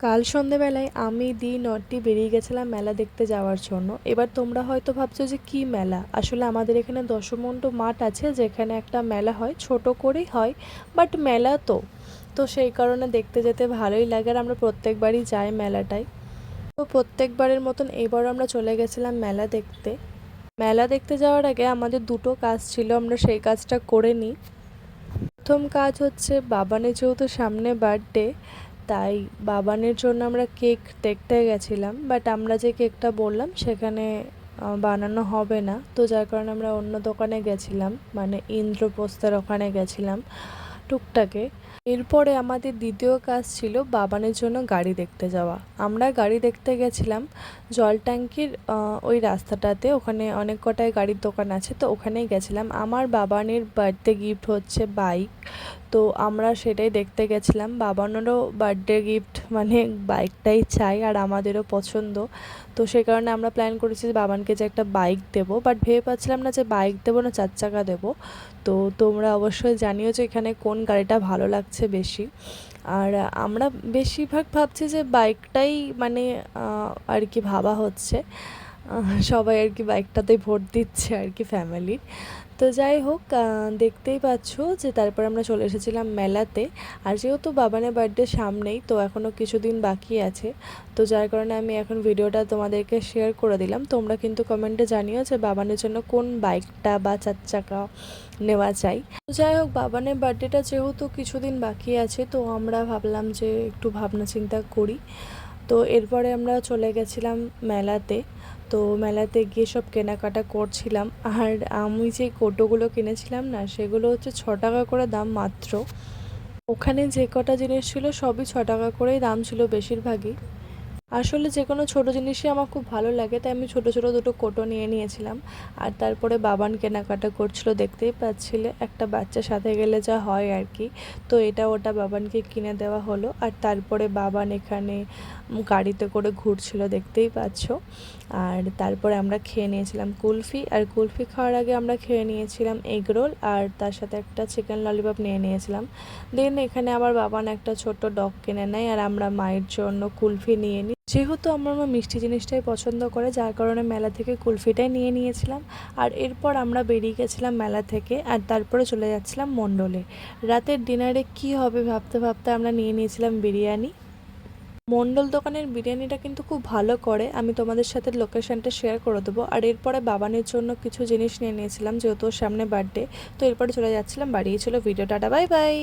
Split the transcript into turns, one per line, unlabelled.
কাল সন্ধেবেলায় আমি নটি বেরিয়ে গেছিলাম মেলা দেখতে যাওয়ার জন্য। এবার তোমরা হয়তো ভাবছো যে কি মেলা, আসলে আমাদের এখানে দশমন্ড মাঠ আছে যেখানে একটা মেলা হয়, ছোট করেই হয়, বাট মেলা তো তো সেই কারণে দেখতে যেতে ভালোই লাগে আর আমরা প্রত্যেকবারই যাই মেলাটায়। তো প্রত্যেকবারের মতন এবারও আমরা চলে গেছিলাম মেলা দেখতে। মেলা দেখতে যাওয়ার আগে আমাদের দুটো কাজ ছিল, আমরা সেই কাজটা করে নিই। প্রথম কাজ হচ্ছে বাবানের যেহেতু সামনে বার্থডে, তাই বাবানের জন্য আমরা কেক দেখতে গেছিলাম, বাট আমরা যে কেকটা বললাম সেখানে বানানো হবে না, তো যার কারণে আমরা অন্য দোকানে গেছিলাম, মানে ইন্দ্রপ্রস্থের ওখানে গেছিলাম টুকটাকে। এরপরে আমাদের দ্বিতীয় কাজ ছিল বাবানের জন্য গাড়ি দেখতে যাওয়া। আমরা গাড়ি দেখতে গেছিলাম জল ট্যাঙ্কির ওই রাস্তাটাতে, ওখানে অনেক কটাই গাড়ির দোকান আছে, তো ওখানেই গেছিলাম। আমার বাবানের বার্থডে গিফট হচ্ছে বাইক, তো আমরা সেটাই দেখতে গেছিলাম। বাবানেরও বার্থডে গিফট মানে বাইকটাই চাই আর আমাদেরও পছন্দ, তো সেই কারণে আমরা প্ল্যান করেছি যে বাবানকে যে একটা বাইক দেবো, বাট ভেবে পাচ্ছিলাম না যে বাইক দেবো না 4 চাকা দেবো। তো তোমরা অবশ্যই জানিও যে এখানে কোন গাড়িটা ভালো লাগছে বেশি। আর আমরা বেশিরভাগ ভাবছি যে বাইকটাই মানে আর কি ভাবা হচ্ছে, সবাই আর কি বাইকটাতেই ভোট দিচ্ছে আর কি ফ্যামিলির। তো যাই হোক, দেখতেই পাচ্ছ যে তারপর আমরা চলে এসেছিলাম মেলাতে। আর যেহেতু বাবানের বার্থডে সামনেই, তো এখনও কিছুদিন বাকি আছে, তো যার কারণে আমি এখন ভিডিওটা তোমাদেরকে শেয়ার করে দিলাম। তোমরা কিন্তু কমেন্টে জানিও যে বাবানের জন্য কোন বাইকটা বা 4 চাকা নেওয়া চাই। তো যাই হোক, বাবানের বার্থডেটা যেহেতু কিছুদিন বাকি আছে, তো আমরা ভাবলাম যে একটু ভাবনা চিন্তা করি। তো এরপরে আমরা চলে গেছিলাম মেলাতে। তো মেলাতে গিয়ে সব কেনাকাটা করছিলাম। আর আমি যে কৌটোগুলো কিনেছিলাম না, সেগুলো হচ্ছে 6 টাকা করে দাম মাত্র। ওখানে যে কটা জিনিস ছিল সবই 6 টাকা করেই দাম ছিল বেশিরভাগই। আসলে যে কোনো ছোটো জিনিসই আমার খুব ভালো লাগে, তাই আমি ছোটো ছোটো দুটো কোটো নিয়ে নিয়েছিলাম। আর তারপরে বাবান কেনাকাটা করছিল, দেখতেই পাচ্ছিলে, একটা বাচ্চার সাথে গেলে যা হয় আর কি। তো এটা ওটা বাবানকে কিনে দেওয়া হলো। আর তারপরে বাবান এখানে গাড়িতে করে ঘুরছিল, দেখতেই পাচ্ছ। আর তারপরে আমরা খেয়ে নিয়েছিলাম কুলফি, আর কুলফি খাওয়ার আগে আমরা খেয়ে নিয়েছিলাম এগ রোল, আর তার সাথে একটা চিকেন ললিপপ নিয়ে নিয়েছিলাম। দেন এখানে আবার বাবান একটা ছোট্ট ডগ কিনে নেয়, আর আমরা মায়ের জন্য কুলফি নিয়ে নিই। যেহেতু আমার মা মিষ্টি জিনিসটাই পছন্দ করে, যার কারণে মেলা থেকে কুলফিটাই নিয়ে নিয়েছিলাম। আর এরপর আমরা বেরিয়ে গেছিলাম মেলা থেকে, আর তারপরে চলে যাচ্ছিলাম মণ্ডলে। রাতের ডিনারে কি হবে ভাবতে ভাবতে আমরা নিয়ে নিয়েছিলাম বিরিয়ানি। মণ্ডল দোকানের বিরিয়ানিটা কিন্তু খুব ভালো করে, আমি তোমাদের সাথে লোকেশনটা শেয়ার করে দেবো। আর এরপরে বাবানের জন্য কিছু জিনিস নিয়ে নিয়েছিলাম, যেহেতু ওর সামনে বার্থডে। তো এরপরে চলে যাচ্ছিলাম বাড়ি। ছিল ভিডিও, টাটা, বাই বাই।